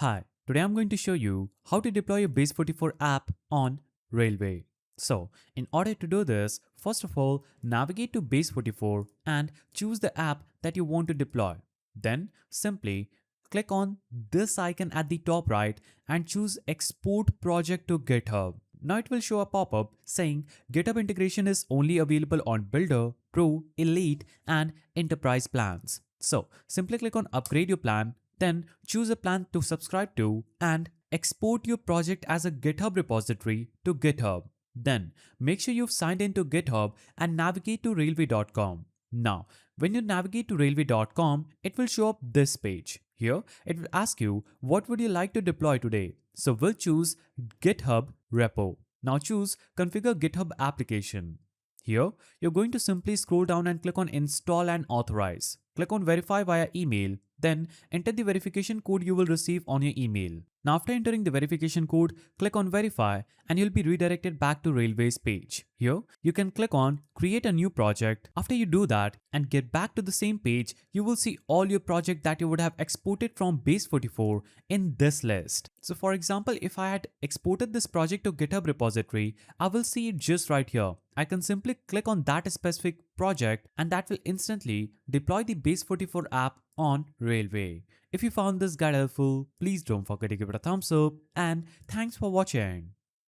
Hi, today I'm going to show you how to deploy a Base44 app on Railway. So, in order to do this, first of all, navigate to Base44 and choose the app that you want to deploy. Then, simply click on this icon at the top right and choose Export Project to GitHub. Now it will show a pop-up saying GitHub integration is only available on Builder, Pro, Elite and Enterprise plans. So, simply click on Upgrade your plan. Then choose a plan to subscribe to and export your project as a GitHub repository to GitHub. Then make sure you've signed into GitHub and navigate to railway.com. Now, when you navigate to railway.com, it will show up this page. Here, it will ask you what would you like to deploy today. So we'll choose GitHub repo. Now choose configure GitHub application. Here, you're going to simply scroll down and click on install and authorize. Click on verify via email. Then enter the verification code you will receive on your email. Now after entering the verification code, click on verify and you'll be redirected back to Railway's page. Here, you can click on create a new project. After you do that and get back to the same page, you will see all your project that you would have exported from Base44 in this list. So for example, if I had exported this project to GitHub repository, I will see it just right here. I can simply click on that specific project and that will instantly deploy the Base44 app on Railway. If you found this guide helpful, please don't forget to give it a thumbs up and thanks for watching.